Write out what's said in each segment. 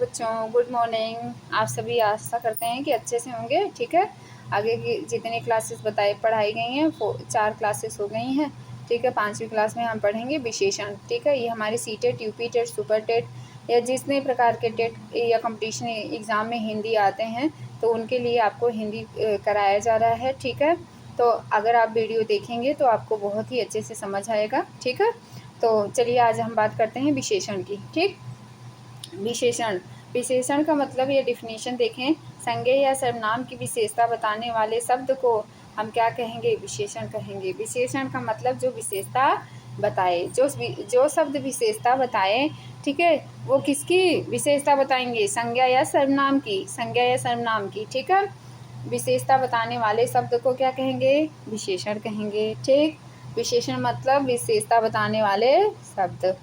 बच्चों, good morning. आप सभी आशा करते हैं कि अच्छे से होंगे। ठीक है, आगे की जितनी क्लासेस पढ़ाई गई हैं 4 क्लासेस हो गई हैं। ठीक है, 5वीं क्लास में हम पढ़ेंगे विशेषण। ठीक है, ये हमारी C TET, UP TET, super TET या जितने प्रकार के टेट या कंपटीशन एग्ज़ाम में हिंदी आते हैं तो उनके लिए आपको हिंदी कराया जा रहा है। ठीक है, तो अगर आप वीडियो देखेंगे तो आपको बहुत ही अच्छे से समझ आएगा। ठीक है, तो चलिए आज हम बात करते हैं विशेषण की। ठीक, विशेषण विशेषण का मतलब या डिफिनीशन देखें। संज्ञा या सर्वनाम की विशेषता बताने वाले शब्द को हम क्या कहेंगे? विशेषण कहेंगे। विशेषण का मतलब जो विशेषता बताए, जो शब्द विशेषता बताए, ठीक है, वो किसकी विशेषता बताएंगे? संज्ञा या सर्वनाम की, संज्ञा या सर्वनाम की। ठीक है, विशेषता बताने वाले शब्द को क्या कहेंगे? विशेषण कहेंगे। ठीक, विशेषण मतलब विशेषता बताने वाले शब्द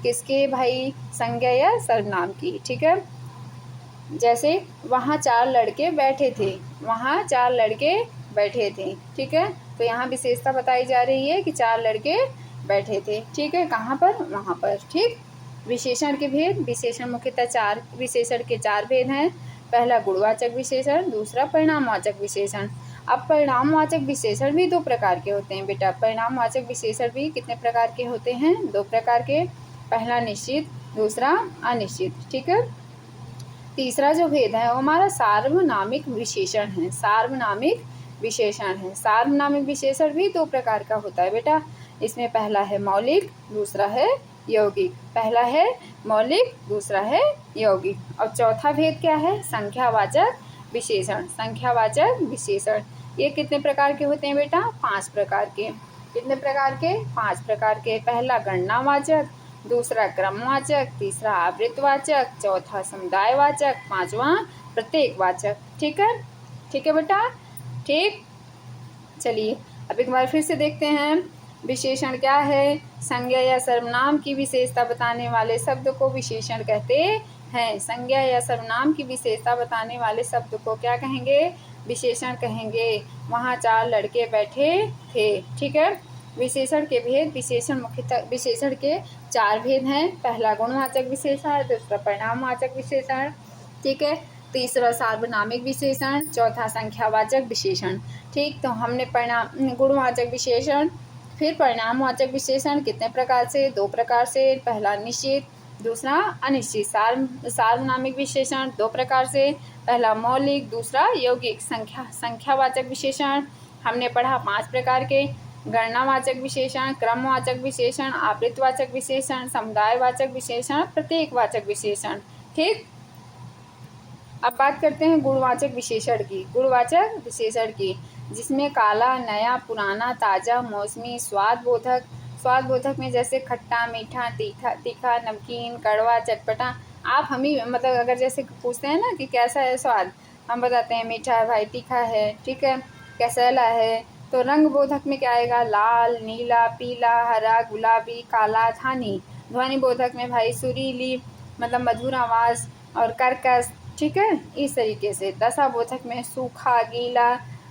किसके भाई? संज्ञा या सर्वनाम की। ठीक है, जैसे वहाँ 4 लड़के बैठे थे, वहाँ 4 लड़के बैठे थे। ठीक है, तो यहाँ विशेषता बताई जा रही है कि 4 लड़के बैठे थे। ठीक है, कहाँ पर? वहाँ पर। ठीक, विशेषण के भेद। विशेषण मुख्यतः 4 विशेषण के 4 भेद हैं। पहला गुणवाचक विशेषण, दूसरा परिणामवाचक विशेषण। अब परिणामवाचक विशेषण भी 2 प्रकार के होते हैं बेटा। परिणामवाचक विशेषण भी कितने प्रकार के होते हैं? 2 प्रकार के। पहला निश्चित, दूसरा अनिश्चित। ठीक है, तीसरा जो भेद है वो हमारा सार्वनामिक विशेषण है। सार्वनामिक विशेषण है। सार्वनामिक विशेषण भी 2 प्रकार का होता है बेटा। इसमें पहला है मौलिक, दूसरा है यौगिक। पहला है मौलिक, दूसरा है यौगिक। और चौथा भेद क्या है? संख्यावाचक विशेषण। संख्यावाचक विशेषण ये कितने प्रकार के होते हैं बेटा? 5 प्रकार के। कितने प्रकार के? 5 प्रकार के। पहला गणनावाचक, दूसरा क्रमवाचक, तीसरा आवृत्तवाचक, चौथा समुदायवाचक, 5वां प्रत्येकवाचक। ठीक है, ठीक है बेटा। ठीक, चलिए अब एक बार फिर से देखते हैं विशेषण क्या है। संज्ञा या सर्वनाम की विशेषता बताने वाले शब्द को विशेषण कहते हैं। संज्ञा या सर्वनाम की विशेषता बताने वाले शब्द को क्या कहेंगे? विशेषण कहेंगे। वहाँ 4 लड़के बैठे थे। ठीक है, विशेषण के भेद। विशेषण मुख्यतः विशेषण के 4 भेद हैं। पहला गुणवाचक विशेषण, दूसरा परिणामवाचक विशेषण, ठीक है, तीसरा सार्वनामिक विशेषण, चौथा संख्यावाचक विशेषण। ठीक, तो हमने गुणवाचक विशेषण, फिर परिणामवाचक विशेषण कितने प्रकार से? 2 प्रकार से। पहला निश्चित, दूसरा अनिश्चित। सार्वनामिक विशेषण 2 प्रकार से। पहला मौलिक, दूसरा यौगिक। संख्यावाचक विशेषण हमने पढ़ा 5 प्रकार के। गणनावाचक विशेषण, क्रमवाचक विशेषण, आवृत्तवाचक विशेषण, समुदायवाचक विशेषण, प्रत्येकवाचक विशेषण। ठीक, अब बात करते हैं गुणवाचक विशेषण की। गुणवाचक विशेषण की, जिसमें काला, नया, पुराना, ताज़ा, मौसमी, स्वादबोधक। स्वादबोधक में जैसे खट्टा, मीठा, तीखा, नमकीन, कड़वा, चटपटा। आप हम ही मतलब अगर जैसे पूछते हैं ना कि कैसा है स्वाद, हम बताते हैं मीठा है भाई, तीखा है, ठीक है, कैसेला है। तो रंग बोधक में क्या आएगा? लाल, नीला, पीला, हरा, गुलाबी, काला, धानी। ध्वनि बोधक में भाई सुरीली मतलब मधुर आवाज़ और कर्कश। ठीक है, इस तरीके से। दशा बोधक में सूखा, गीला,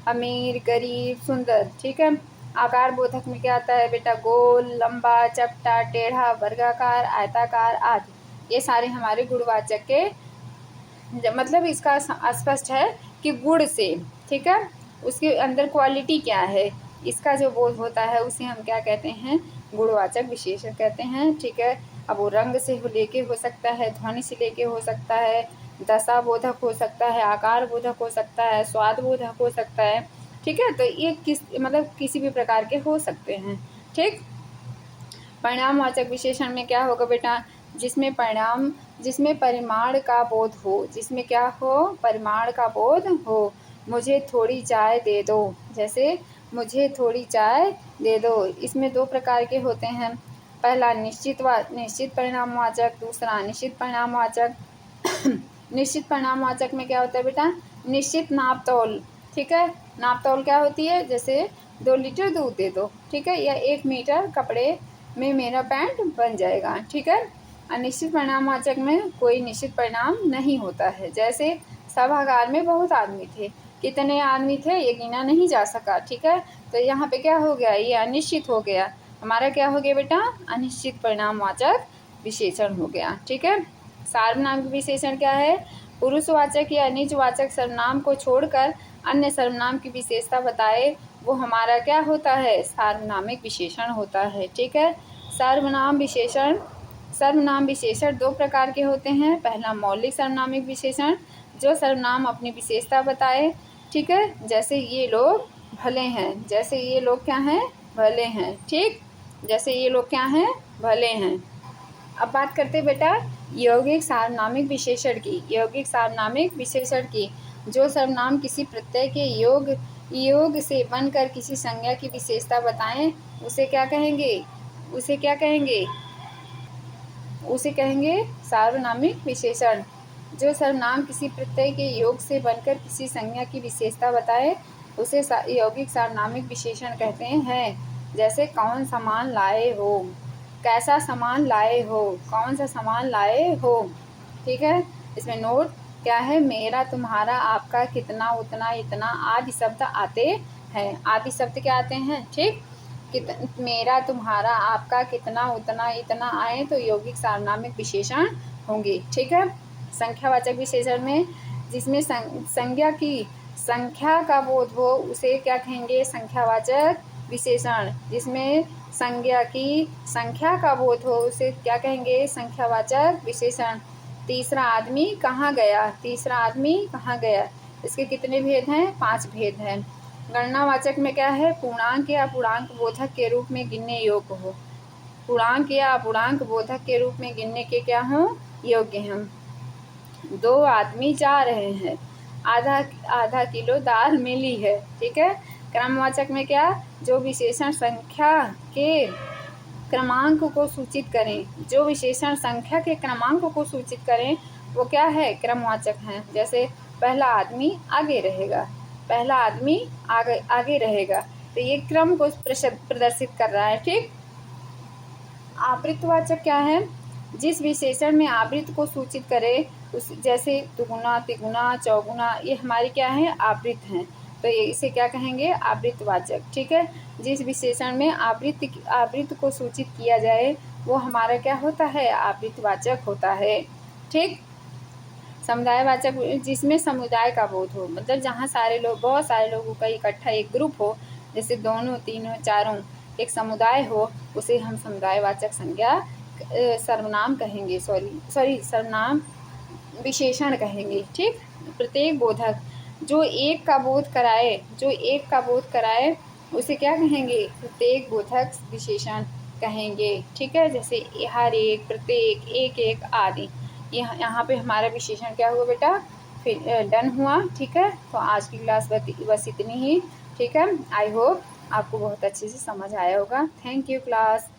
अमीर, गरीब, सुंदर। ठीक है, आकार बोधक में क्या आता है बेटा? गोल, लंबा, चपटा, टेढ़ा, वर्गाकार, आयताकार आदि। ये सारे हमारे गुणवाचक के मतलब इसका स्पष्ट है कि गुण से, ठीक है, उसके अंदर क्वालिटी क्या है, इसका जो बोध होता है उसे हम क्या कहते हैं? गुणवाचक विशेषण कहते हैं। ठीक है, अब वो रंग से लेके हो सकता है, ध्वनि से लेके हो सकता है, दशा बोधक हो सकता है, आकार बोधक हो सकता है, स्वाद बोधक हो सकता है। ठीक है, तो ये किसी भी प्रकार के हो सकते हैं। ठीक, परिणामवाचक विशेषण में क्या होगा बेटा? जिसमें परिमाण का बोध हो। जिसमें क्या हो? परिमाण का बोध हो। मुझे थोड़ी चाय दे दो। जैसे मुझे थोड़ी चाय दे दो। इसमें 2 प्रकार के होते हैं। पहला निश्चित परिणामवाचक, दूसरा अनिश्चित परिणामवाचक। निश्चित परिणामवाचक में क्या होता है बेटा? निश्चित नापतोल। ठीक है, नापतोल क्या होती है? जैसे 2 लीटर दूध दे दो, ठीक है, या 1 मीटर कपड़े में मेरा पैंट बन जाएगा। ठीक है, अनिश्चित परिणामवाचक में कोई निश्चित परिणाम नहीं होता है। जैसे सभागार में बहुत आदमी थे, कितने आदमी थे ये गिना नहीं जा सका। ठीक है, तो यहाँ पे क्या हो गया? ये अनिश्चित हो गया। हमारा क्या हो गया बेटा? अनिश्चित परिणामवाचक विशेषण हो गया। ठीक है, सार्वनामिक विशेषण क्या है? पुरुषवाचक या निजवाचक सर्वनाम को छोड़कर अन्य सर्वनाम की विशेषता बताए, वो हमारा क्या होता है? सार्वनामिक विशेषण होता है। ठीक है। सर्वनाम विशेषण दो प्रकार के होते हैं। पहला मौलिक सर्वनामिक विशेषण, जो सर्वनाम अपनी विशेषता बताए। ठीक है, जैसे ये लोग भले हैं। जैसे ये लोग क्या हैं? भले हैं। ठीक, जैसे ये लोग क्या हैं? भले हैं। अब बात करते हैं बेटा यौगिक सार्वनामिक विशेषण की। यौगिक सार्वनामिक विशेषण की, जो सर्वनाम किसी प्रत्यय के योग से बनकर किसी संज्ञा की विशेषता बताएं, उसे क्या कहेंगे? उसे क्या कहेंगे? उसे कहेंगे सार्वनामिक विशेषण। जो सर्वनाम किसी प्रत्यय के योग से बनकर किसी संज्ञा की विशेषता बताए, उसे यौगिक सार्वनामिक विशेषण कहते हैं। जैसे कौन सामान लाए हो, कैसा सामान लाए हो, कौन सा सामान लाए हो। ठीक है, इसमें नोट क्या है? मेरा, तुम्हारा, आपका, कितना, उतना, इतना आदि शब्द आते हैं। आदि शब्द क्या आते हैं? ठीक, मेरा, तुम्हारा, आपका, कितना, उतना, इतना आए तो यौगिक सार्वनामिक विशेषण होंगे। ठीक है। संख्यावाचक विशेषण में जिसमें संज्ञा की संख्या का बोध हो, उसे क्या कहेंगे? संख्यावाचक विशेषण। जिसमें संज्ञा की संख्या का बोध हो, उसे क्या कहेंगे? संख्यावाचक विशेषण। तीसरा आदमी कहाँ गया? तीसरा आदमी कहाँ गया? इसके कितने भेद हैं? 5 भेद हैं। गणनावाचक में क्या है? पूर्णांक या अपूर्णांक बोधक के रूप में गिनने योग्य हो। पूर्णांक या अपूर्णांक बोधक के रूप में गिनने के क्या हों? योग्य हैं। 2 आदमी जा रहे हैं, आधा किलो दाल मिली है। ठीक है। क्रमवाचक में क्या? जो विशेषण संख्या के क्रमांक को सूचित करें, जो विशेषण संख्या के क्रमांक को सूचित करें, वो क्या है? क्रमवाचक हैं। जैसे पहला आदमी आगे रहेगा, पहला आदमी आगे रहेगा, तो ये क्रम को प्रदर्शित कर रहा है। ठीक। आवृत्तवाचक क्या है? जिस विशेषण में आवृत्त को सूचित करे, उस जैसे दुगुना, तिगुना, चौगुना, ये हमारी क्या है? आवृत्त हैं। तो ये इसे क्या कहेंगे? आवृत्तवाचक। ठीक है। जिस विशेषण में आवृत्त को सूचित किया जाए, वो हमारा क्या होता है? आवृत्तवाचक होता है। ठीक। समुदायवाचक, जिसमें समुदाय का बोध हो, मतलब जहाँ सारे लोग, बहुत सारे लोगों का इकट्ठा एक ग्रुप हो, जैसे दोनों, तीनों, चारों एक समुदाय हो, उसे हम समुदायवाचक संज्ञा सर्वनाम कहेंगे। सर्वनाम विशेषण कहेंगे। ठीक। प्रत्येक बोधक जो एक का बोध कराए, उसे क्या कहेंगे? प्रत्येक बोधक विशेषण कहेंगे। ठीक है। जैसे हर एक, प्रत्येक, एक एक आदि। यहाँ पे हमारा विशेषण क्या हुआ बेटा? फिर डन हुआ। ठीक है। तो आज की क्लास बस इतनी ही। ठीक है। आई होप आपको बहुत अच्छे से समझ आया होगा। Thank you class.